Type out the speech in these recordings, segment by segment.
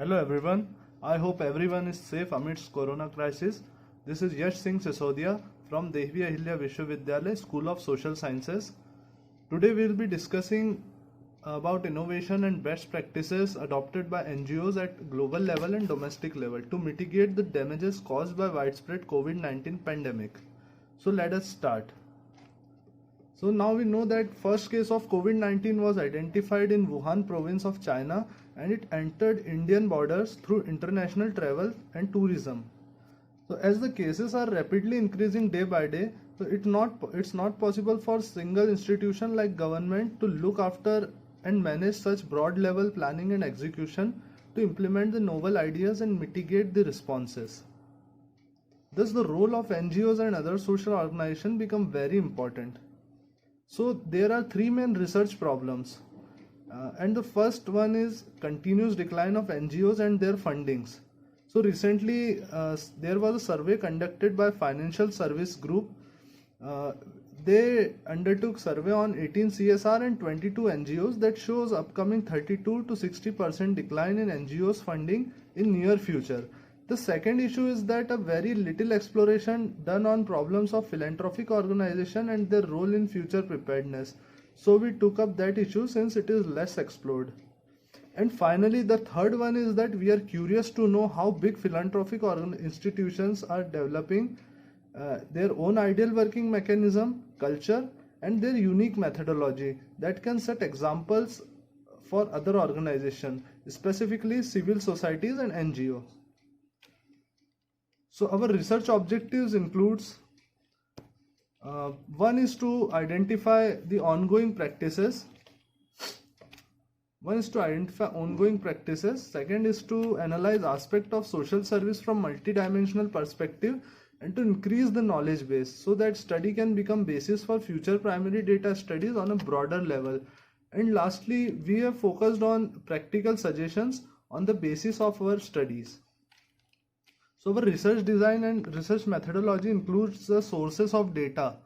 Hello everyone. I hope everyone is safe amidst corona crisis. This is Yash Singh Sisodia from Devi Ahilya Vishwavidyalaya School of Social Sciences. Today we will be discussing about innovation and best practices adopted by NGOs at global level and domestic level to mitigate the damages caused by widespread COVID-19 pandemic. So let us start. So now we know that first case of COVID-19 was identified in Wuhan province of China and it entered Indian borders through international travel and tourism. So as the cases are rapidly increasing day by day, so it's not possible for single institution like government to look after and manage such broad level planning and execution to implement the novel ideas and mitigate the responses. Thus the role of NGOs and other social organizations become very important. So there are three main research problems, and the first one is continuous decline of NGOs and their fundings. So recently there was a survey conducted by Financial Service Group. They undertook survey on 18 CSR and 22 NGOs that shows upcoming 32 to 60% decline in NGOs funding in near future. The second issue is that a very little exploration done on problems of philanthropic organization and their role in future preparedness. So we took up that issue since it is less explored. And finally, the third one is that we are curious to know how big philanthropic institutions are developing their own ideal working mechanism, culture, and their unique methodology that can set examples for other organizations, specifically civil societies and NGOs. So our research objectives includes one is to identify the ongoing practices. Second is to analyze aspect of social service from multidimensional perspective and to increase the knowledge base so that study can become basis for future primary data studies on a broader level. And lastly, we have focused on practical suggestions on the basis of our studies. So our research design and research methodology includes the sources of data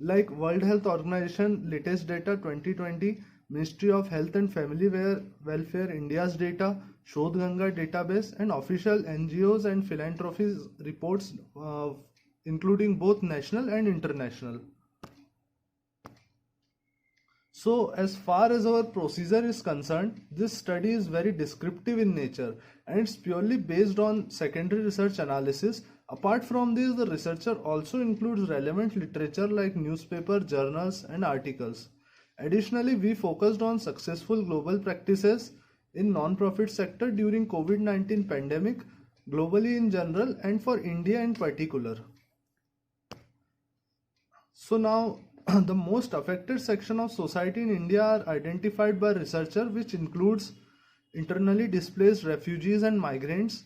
like World Health Organization latest data 2020, Ministry of Health and Family Welfare India's data, Shodh Ganga database, and official NGOs and philanthropies reports including both national and international. So as far as our procedure is concerned, this study is very descriptive in nature and it's purely based on secondary research analysis. Apart from this, the researcher also includes relevant literature like newspaper, journals and articles. Additionally, we focused on successful global practices in non-profit sector during COVID-19 pandemic, globally in general and for India in particular. So now the most affected section of society in India are identified by researcher, which includes internally displaced refugees and migrants,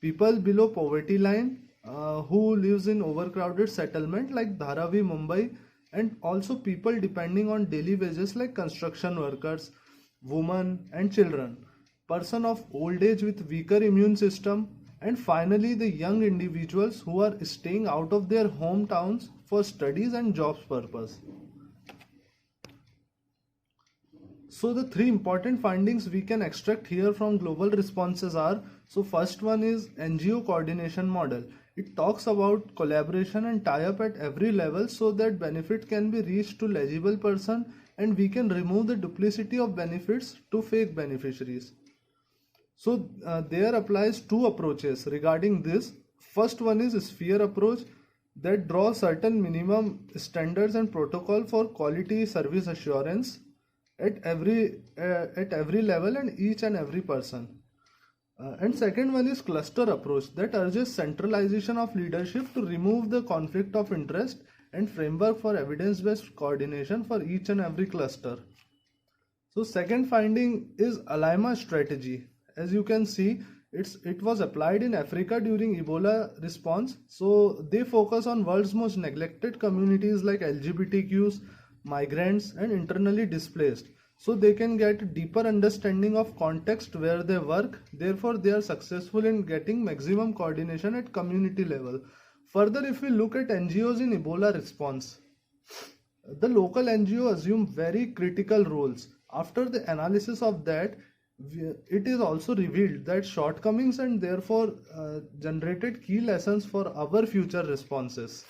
people below poverty line who lives in overcrowded settlement like Dharavi, Mumbai, and also people depending on daily wages like construction workers, women and children, person of old age with weaker immune system, and finally the young individuals who are staying out of their hometowns for studies and jobs purpose. So the three important findings we can extract here from global responses are, so first one is NGO coordination model. It talks about collaboration and tie-up at every level so that benefit can be reached to legible person and we can remove the duplicity of benefits to fake beneficiaries. So there applies two approaches regarding this. First one is sphere approach that draws certain minimum standards and protocol for quality service assurance at every level and each and every person. And second one is cluster approach that urges centralization of leadership to remove the conflict of interest and framework for evidence-based coordination for each and every cluster. So second finding is ALIMA strategy. As you can see, it was applied in Africa during Ebola response. So they focus on world's most neglected communities like LGBTQs, migrants and internally displaced. So they can get a deeper understanding of context where they work. Therefore, they are successful in getting maximum coordination at community level. Further, if we look at NGOs in Ebola response, the local NGO assume very critical roles. After the analysis of that, It is also revealed that shortcomings and therefore generated key lessons for our future responses.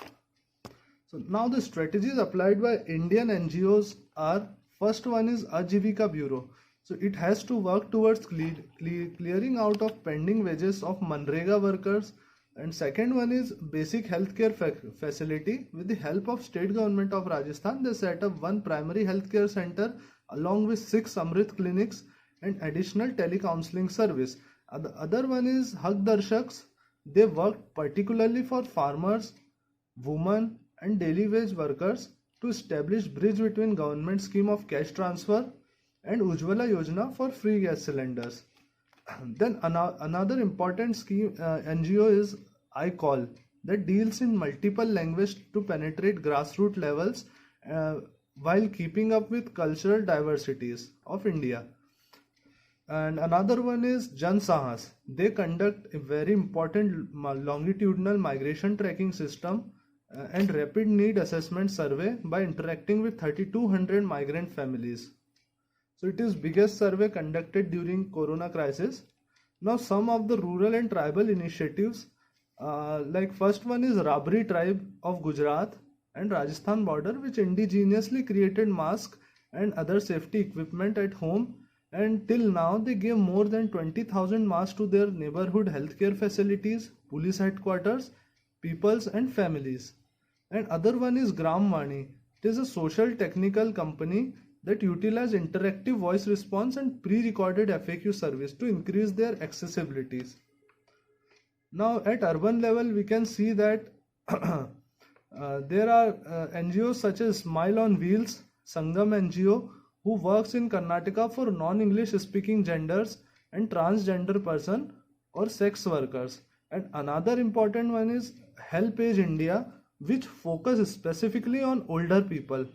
So now the strategies applied by Indian NGOs are: first one is Ajivika Bureau. So it has to work towards clearing out of pending wages of Manrega workers. And second one is basic healthcare facility. With the help of state government of Rajasthan, they set up one primary healthcare center along with 6 Amrit clinics and additional telecounseling service. The other one is Hak Darshaks. They worked particularly for farmers, women and daily wage workers to establish bridge between government scheme of cash transfer and Ujjwala Yojana for free gas cylinders. Then another important scheme NGO is iCall, that deals in multiple languages to penetrate grassroots levels while keeping up with cultural diversities of India. And another one is Jan Sahas. They conduct a very important longitudinal migration tracking system and rapid need assessment survey by interacting with 3200 migrant families. So it is biggest survey conducted during Corona crisis. Now some of the rural and tribal initiatives, like first one is Rabri tribe of Gujarat and Rajasthan border, which indigenously created masks and other safety equipment at home, and till now they gave more than 20,000 masks to their neighborhood healthcare facilities, police headquarters, peoples and families. And other one is Gram Vani. It is a social technical company that utilize interactive voice response and pre-recorded FAQ service to increase their accessibilities. Now at urban level we can see that there are NGOs such as Smile on Wheels, Sangam NGO, who works in Karnataka for non-English speaking genders and transgender person or sex workers. And another important one is HelpAge India, which focus specifically on older people.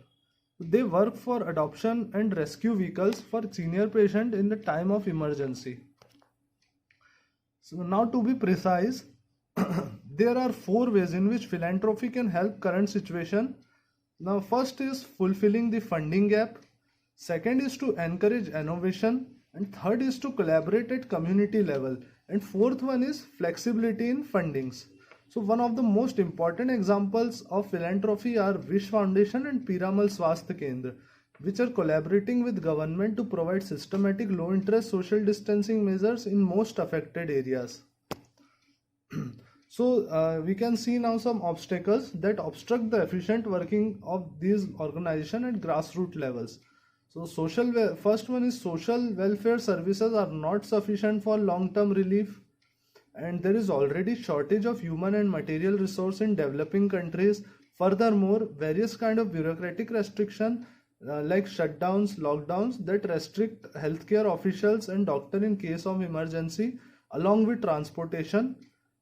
They work for adoption and rescue vehicles for senior patient in the time of emergency. So now to be precise, there are 4 ways in which philanthropy can help current situation. Now first is fulfilling the funding gap. Second is to encourage innovation. And third is to collaborate at community level. And fourth one is flexibility in fundings. So one of the most important examples of philanthropy are Wish Foundation and Piramal Swasthya Kendra, which are collaborating with government to provide systematic low interest social distancing measures in most affected areas. So we can see now some obstacles that obstruct the efficient working of these organizations at grassroots levels. So first one is social welfare services are not sufficient for long-term relief, and there is already shortage of human and material resource in developing countries. Furthermore, various kind of bureaucratic restriction like shutdowns, lockdowns that restrict healthcare officials and doctor in case of emergency, along with transportation.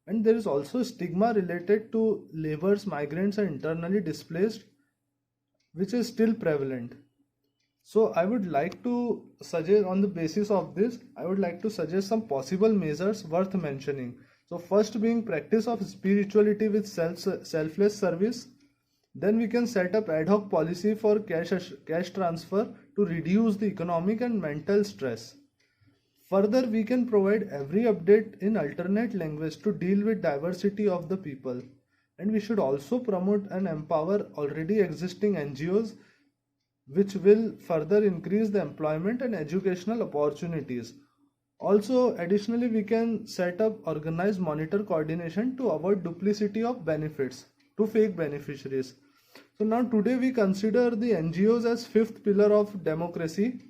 And there is also stigma related to laborers, migrants and internally displaced, which is still prevalent. So I would like to suggest, on the basis of this, I would like to suggest some possible measures worth mentioning. So first being practice of spirituality with selfless service. Then we can set up ad hoc policy for cash transfer to reduce the economic and mental stress. Further, we can provide every update in alternate language to deal with diversity of the people. And we should also promote and empower already existing NGOs, which will further increase the employment and educational opportunities. Also, additionally, we can set up organized monitor coordination to avoid duplicity of benefits to fake beneficiaries. So now today we consider the NGOs as 5th pillar of democracy.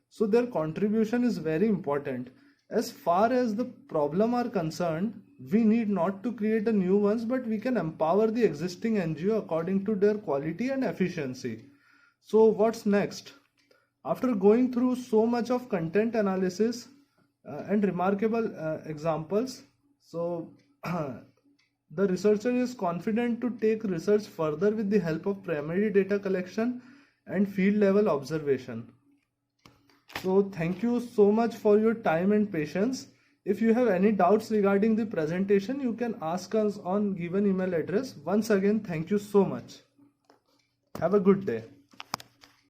So their contribution is very important. As far as the problem are concerned, we need not to create a new ones, but we can empower the existing NGO according to their quality and efficiency. So what's next? After going through so much of content analysis and remarkable examples, so the researcher is confident to take research further with the help of primary data collection and field level observation. So thank you so much for your time and patience. If you have any doubts regarding the presentation, you can ask us on given email address. Once again, thank you so much. Have a good day.